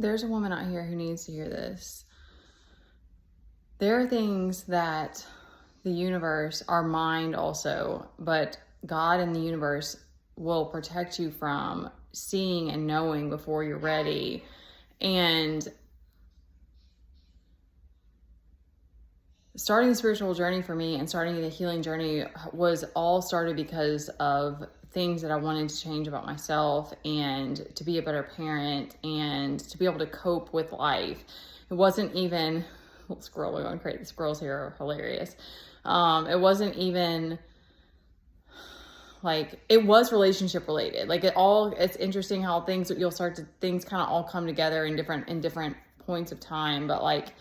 there's a woman out here who needs to hear this. There are things that the universe, our mind also, but God and the universe will protect you from seeing and knowing before you're ready. And starting the spiritual journey for me and starting the healing journey was all started because of things that I wanted to change about myself and to be a better parent and to be able to cope with life. It wasn't even, squirrel, we're going crazy. The squirrels here are hilarious. It wasn't even like, it was relationship related. Like it's interesting how things kind of all come together in different points of time. But like,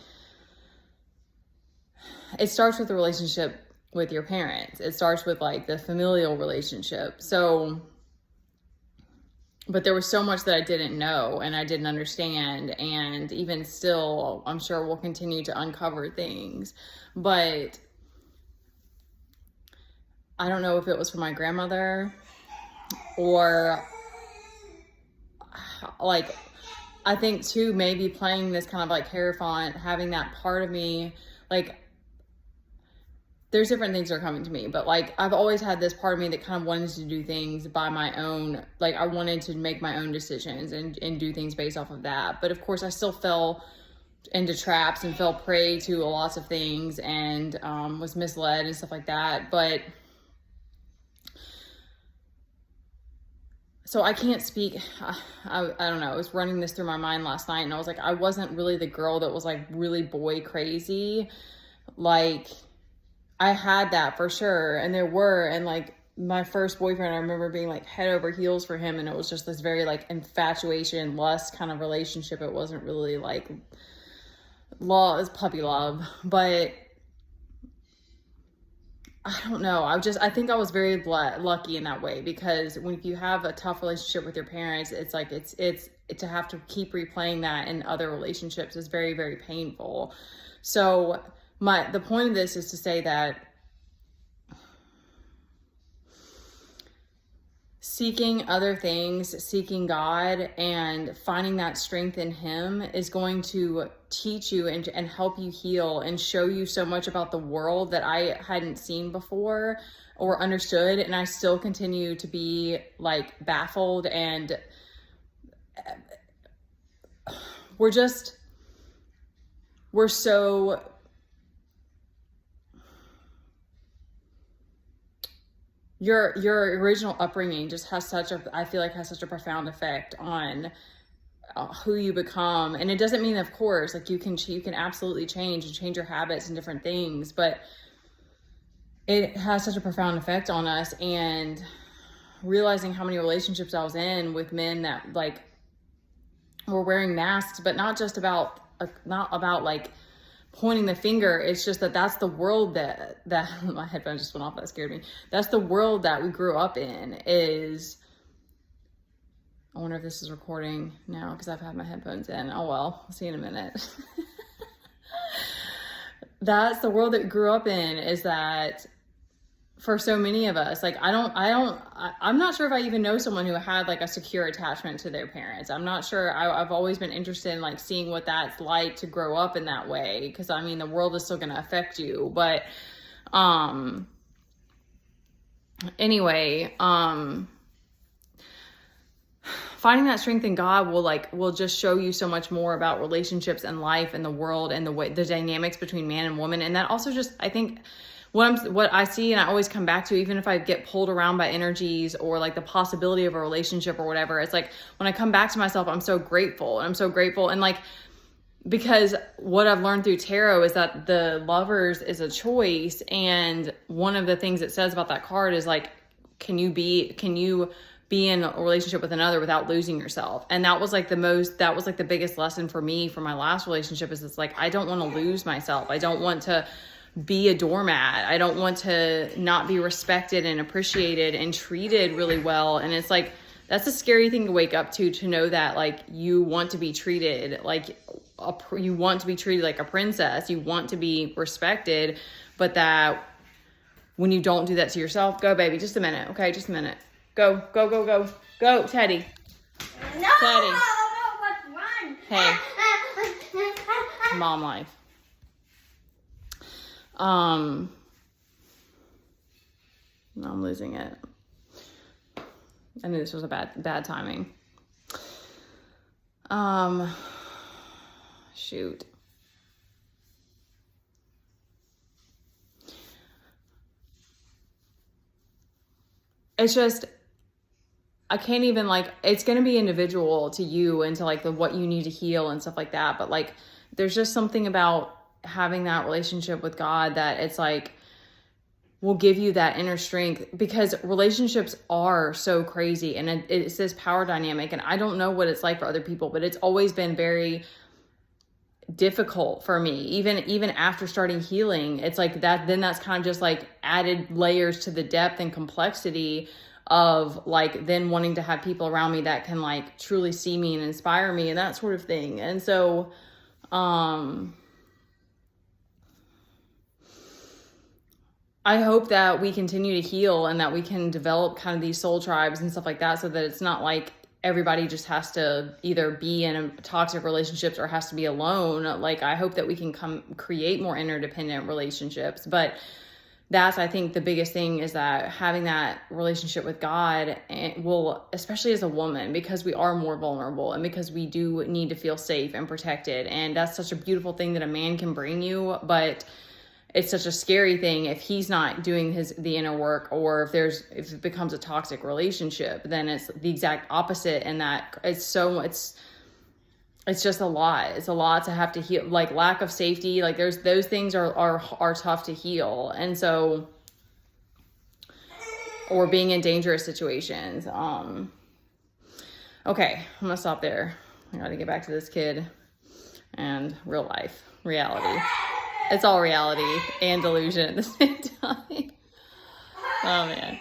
it starts with the relationship with your parents. It starts with like the familial relationship. So, but there was so much that I didn't know and I didn't understand. And even still, I'm sure we'll continue to uncover things. But I don't know if it was for my grandmother or like, I think too, maybe playing this kind of like Hierophant, having that part of me, like, there's different things that are coming to me, but like, I've always had this part of me that kind of wanted to do things by my own, like I wanted to make my own decisions and do things based off of that. But of course I still fell into traps and fell prey to lots of things and was misled and stuff like that. But so I can't speak, I don't know, I was running this through my mind last night and I was like, I wasn't really the girl that was like really boy crazy. Like, I had that for sure. And like my first boyfriend, I remember being like head over heels for him. And it was just this very like infatuation, lust kind of relationship. It wasn't really like love, it was puppy love, but I don't know. I think I was very lucky in that way, because if you have a tough relationship with your parents, it's like, it's to have to keep replaying that in other relationships is very, very painful. So the point of this is to say that seeking other things, seeking God and finding that strength in Him is going to teach you and help you heal and show you so much about the world that I hadn't seen before or understood. And I still continue to be like baffled, and we're so your original upbringing just has I feel like has such a profound effect on who you become. And it doesn't mean, of course, like you can absolutely change your habits and different things, but it has such a profound effect on us. And realizing how many relationships I was in with men that like were wearing masks, but not about like pointing the finger. It's just that's the world that my headphones just went off. That scared me. That's the world that we grew up in. I wonder if this is recording now because I've had my headphones in. Oh well, I'll see in a minute. That's the world that we grew up in, is that for so many of us, like I'm not sure if I even know someone who had like a secure attachment to their parents. I'm not sure. I've always been interested in like seeing what that's like to grow up in that way, because I mean the world is still going to affect you. But anyway, finding that strength in God will just show you so much more about relationships and life and the world and the dynamics between man and woman. And that also just, I think, what I see and I always come back to, even if I get pulled around by energies or like the possibility of a relationship or whatever, it's like when I come back to myself, I'm so grateful. And I'm so grateful. And like, because what I've learned through tarot is that the Lovers is a choice. And one of the things it says about that card is like, can you be in a relationship with another without losing yourself? And that was like the biggest lesson for me for my last relationship, is it's like, I don't want to lose myself. I don't want to be a doormat. I don't want to not be respected and appreciated and treated really well. And it's like, that's a scary thing to wake up to know that like you want to be treated like you want to be treated like a princess. You want to be respected, but that when you don't do that to yourself, go baby, just a minute. Okay. Just a minute. Go, Teddy. No, Teddy. let's run. Hey. Mom life. I'm losing it. I knew this was a bad timing. Shoot. It's just, I can't even, like, it's going to be individual to you and to like what you need to heal and stuff like that. But like, there's just something about having that relationship with God that it's like, will give you that inner strength, because relationships are so crazy and it's this power dynamic. And I don't know what it's like for other people, but it's always been very difficult for me. Even after starting healing, it's like that, then that's kind of just like added layers to the depth and complexity of like then wanting to have people around me that can like truly see me and inspire me and that sort of thing. And so, I hope that we continue to heal and that we can develop kind of these soul tribes and stuff like that, so that it's not like everybody just has to either be in a toxic relationships or has to be alone. Like, I hope that we can create more interdependent relationships. But that's, I think, the biggest thing is that having that relationship with God will, especially as a woman, because we are more vulnerable and because we do need to feel safe and protected. And that's such a beautiful thing that a man can bring you, but it's such a scary thing if he's not doing the inner work, or if it becomes a toxic relationship, then it's the exact opposite. And that it's just a lot. It's a lot to have to heal, like lack of safety. Like those things are tough to heal. And so, or being in dangerous situations. Okay, I'm gonna stop there. I gotta get back to this kid and real life, reality. It's all reality and delusion at the same time. Oh man.